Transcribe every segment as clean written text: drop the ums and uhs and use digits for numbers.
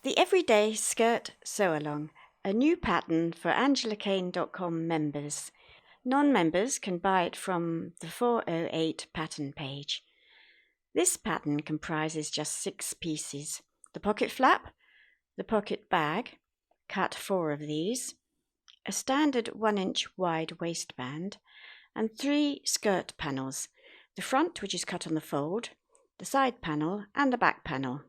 The Everyday Skirt Sew-Along, a new pattern for AngelaKane.com members. Non-members can buy it from the 408 pattern page. This pattern comprises just 6 pieces: the pocket flap, the pocket bag, cut 4 of these, a standard 1-inch wide waistband, and 3 skirt panels, the front, which is cut on the fold, the side panel, and the back panel.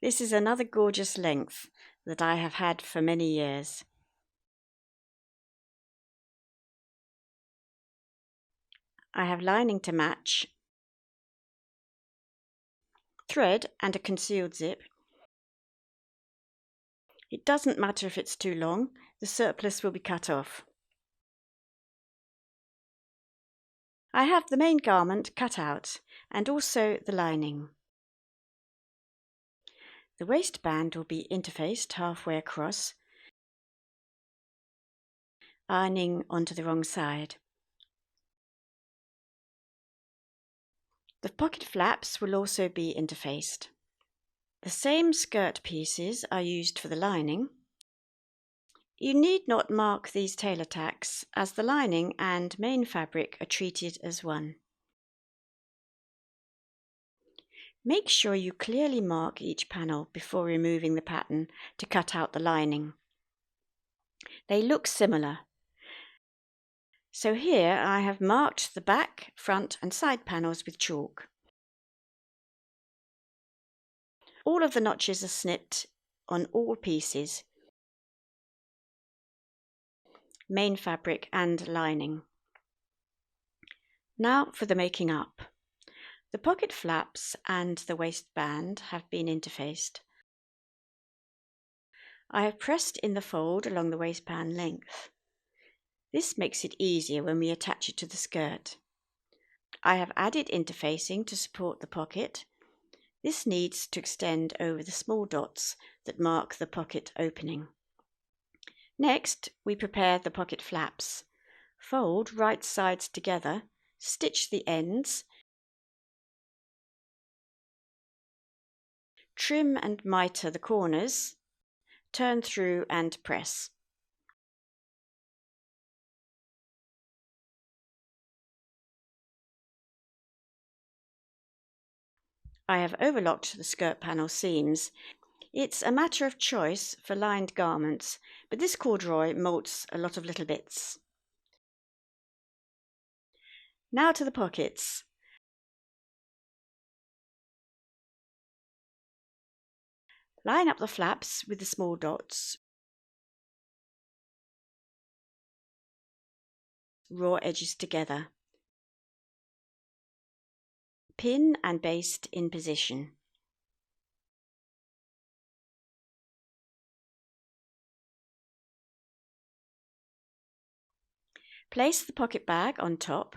This is another gorgeous length that I have had for many years. I have lining to match, thread and a concealed zip. It doesn't matter if it's too long, the surplus will be cut off. I have the main garment cut out and also the lining. The waistband will be interfaced halfway across, ironing onto the wrong side. The pocket flaps will also be interfaced. The same skirt pieces are used for the lining. You need not mark these tailor tacks, as the lining and main fabric are treated as one. Make sure you clearly mark each panel before removing the pattern to cut out the lining. They look similar. So here I have marked the back, front and side panels with chalk. All of the notches are snipped on all pieces, main fabric and lining. Now for the making up. The pocket flaps and the waistband have been interfaced. I have pressed in the fold along the waistband length. This makes it easier when we attach it to the skirt. I have added interfacing to support the pocket. This needs to extend over the small dots that mark the pocket opening. Next, we prepare the pocket flaps. Fold right sides together, stitch the ends, trim and mitre the corners, turn through and press. I have overlocked the skirt panel seams. It's a matter of choice for lined garments, but this corduroy molts a lot of little bits. Now to the pockets. Line up the flaps with the small dots. Raw edges together. Pin and baste in position. Place the pocket bag on top.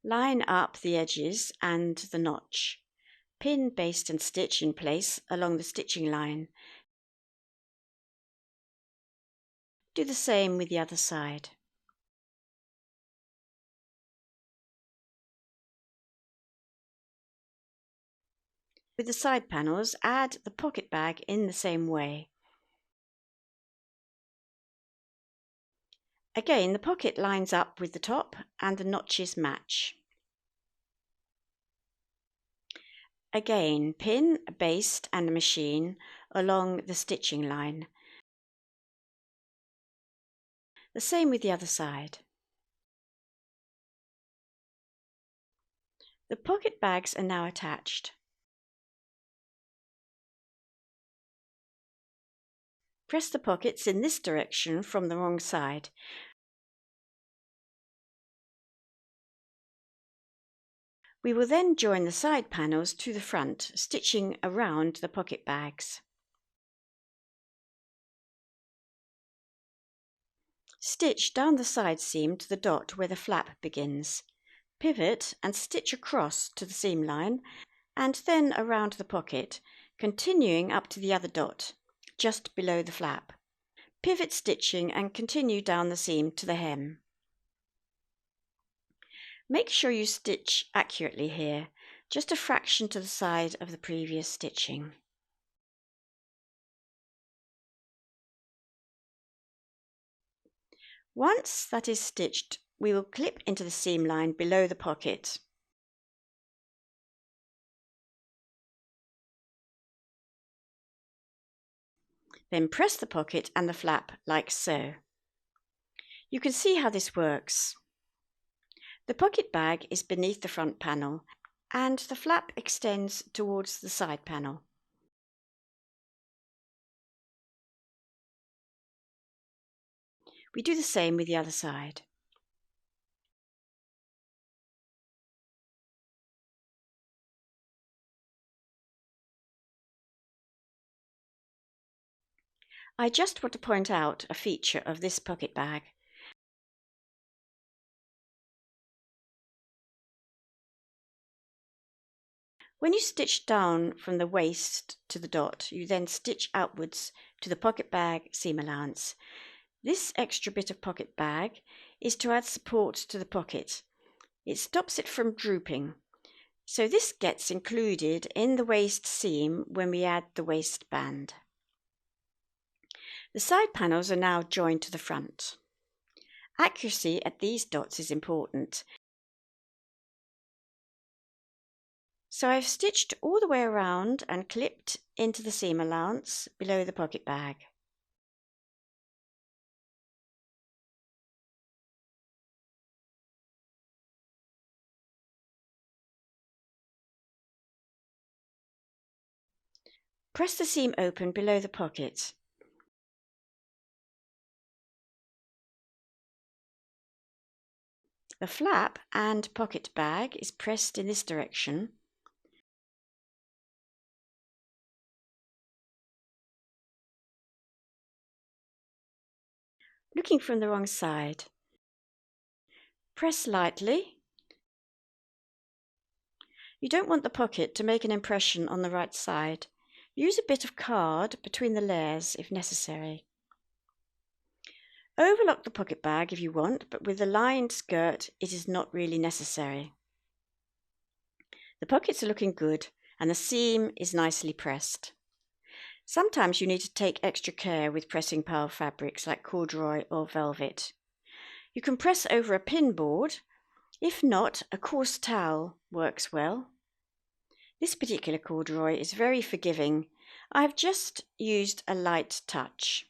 Line up the edges and the notch. Pin, baste and stitch in place along the stitching line. Do the same with the other side. With the side panels, add the pocket bag in the same way. Again, the pocket lines up with the top and the notches match. Again, pin, baste and machine along the stitching line. The same with the other side. The pocket bags are now attached. Press the pockets in this direction from the wrong side. We will then join the side panels to the front, stitching around the pocket bags. Stitch down the side seam to the dot where the flap begins. Pivot and stitch across to the seam line and then around the pocket, continuing up to the other dot, just below the flap. Pivot stitching and continue down the seam to the hem. Make sure you stitch accurately here. just a fraction to the side of the previous stitching. Once that is stitched, we will clip into the seam line below the pocket. Then press the pocket and the flap like so. You can see how this works. The pocket bag is beneath the front panel and the flap extends towards the side panel. We do the same with the other side. I just want to point out a feature of this pocket bag. When you stitch down from the waist to the dot, you then stitch outwards to the pocket bag seam allowance. This extra bit of pocket bag is to add support to the pocket. It stops it from drooping. So this gets included in the waist seam when we add the waistband. The side panels are now joined to the front. Accuracy at these dots is important. So I've stitched all the way around and clipped into the seam allowance below the pocket bag. Press the seam open below the pocket. The flap and pocket bag is pressed in this direction. Looking from the wrong side. Press lightly. You don't want the pocket to make an impression on the right side. Use a bit of card between the layers if necessary. Overlock the pocket bag if you want, but with the lined skirt it is not really necessary. The pockets are looking good and the seam is nicely pressed. Sometimes you need to take extra care with pressing pile fabrics like corduroy or velvet. You can press over a pin board. If not, a coarse towel works well. This particular corduroy is very forgiving. I have just used a light touch.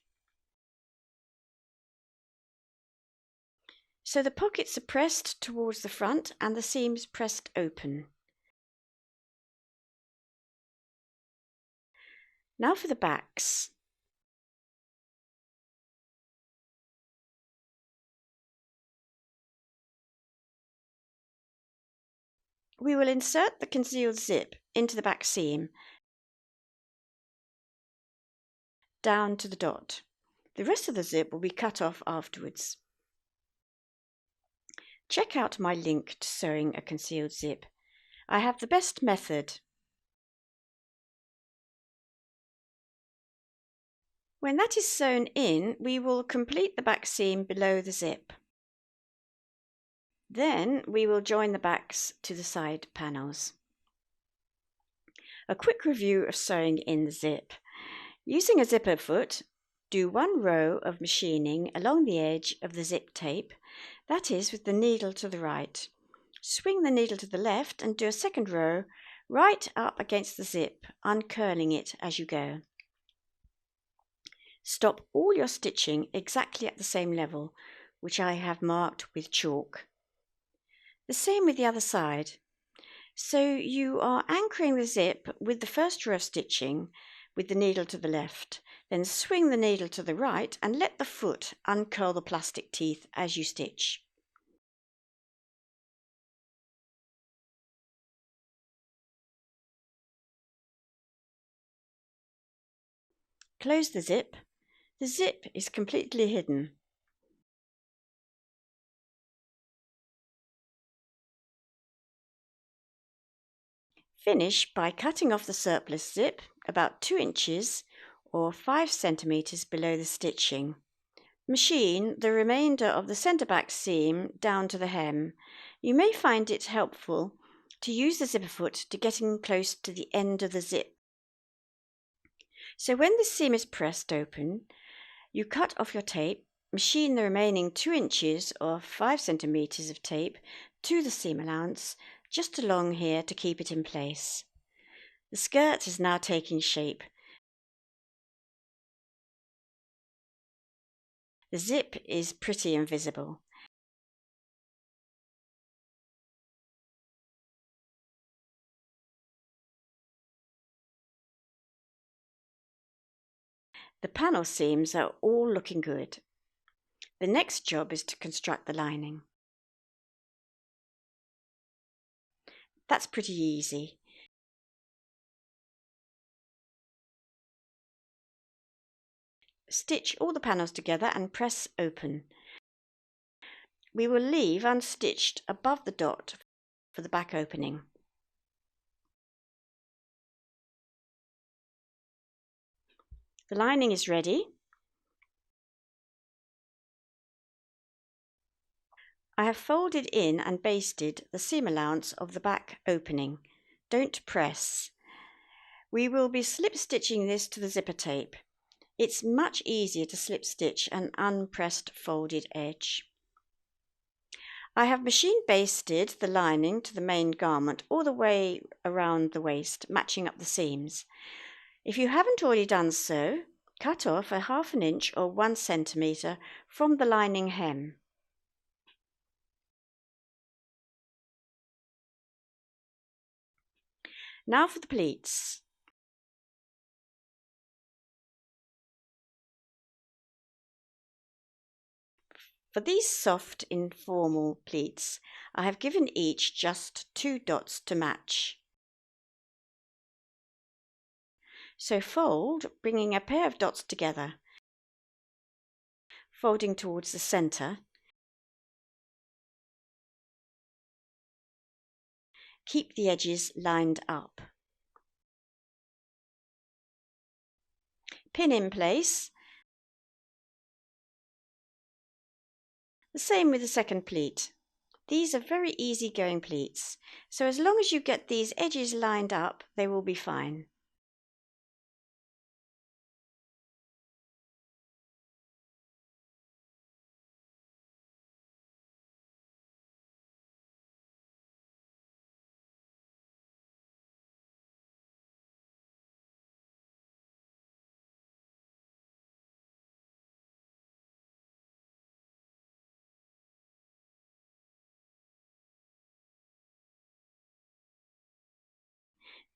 So the pockets are pressed towards the front and the seams pressed open. Now for the backs. We will insert the concealed zip into the back seam down to the dot. The rest of the zip will be cut off afterwards. Check out my link to sewing a concealed zip. I have the best method. When that is sewn in, we will complete the back seam below the zip. Then we will join the backs to the side panels. A quick review of sewing in the zip. Using a zipper foot, do one row of machining along the edge of the zip tape, that is with the needle to the right. Swing the needle to the left and do a second row right up against the zip, uncurling it as you go. Stop all your stitching exactly at the same level, which I have marked with chalk. The same with the other side. So you are anchoring the zip with the first row of stitching with the needle to the left, then swing the needle to the right and let the foot uncurl the plastic teeth as you stitch. Close the zip. The zip is completely hidden. Finish by cutting off the surplus zip about 2 inches or 5 centimeters below the stitching. Machine the remainder of the centre back seam down to the hem. You may find it helpful to use the zipper foot to get in close to the end of the zip. So when the seam is pressed open, you cut off your tape, machine the remaining 2 inches or 5 centimeters of tape to the seam allowance, just along here to keep it in place. The skirt is now taking shape. The zip is pretty invisible. The panel seams are all looking good. The next job is to construct the lining. That's pretty easy. Stitch all the panels together and press open. We will leave unstitched above the dot for the back opening. The lining is ready. I have folded in and basted the seam allowance of the back opening. Don't press. We will be slip stitching this to the zipper tape. It's much easier to slip stitch an unpressed folded edge. I have machine basted the lining to the main garment all the way around the waist, matching up the seams. If you haven't already done so, cut off a 1/2 inch or 1 centimetre from the lining hem. Now for the pleats. For these soft, informal pleats, I have given each just 2 dots to match. So fold, bringing a pair of dots together, folding towards the centre. Keep the edges lined up. Pin in place. The same with the second pleat. These are very easy going pleats, so as long as you get these edges lined up, they will be fine.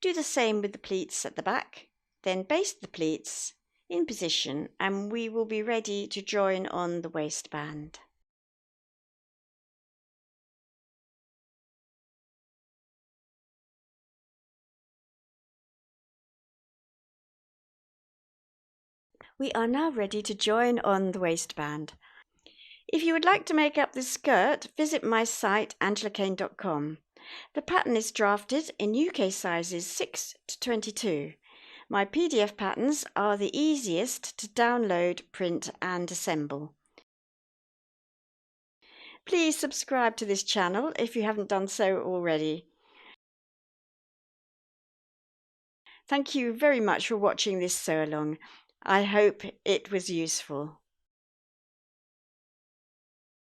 Do the same with the pleats at the back, then baste the pleats in position and we will be ready to join on the waistband. We are now ready to join on the waistband. If you would like to make up this skirt, visit my site angelakane.com. The pattern is drafted in UK sizes 6 to 22. My PDF patterns are the easiest to download, print and assemble. Please subscribe to this channel if you haven't done so already. Thank you very much for watching this sew along. I hope it was useful.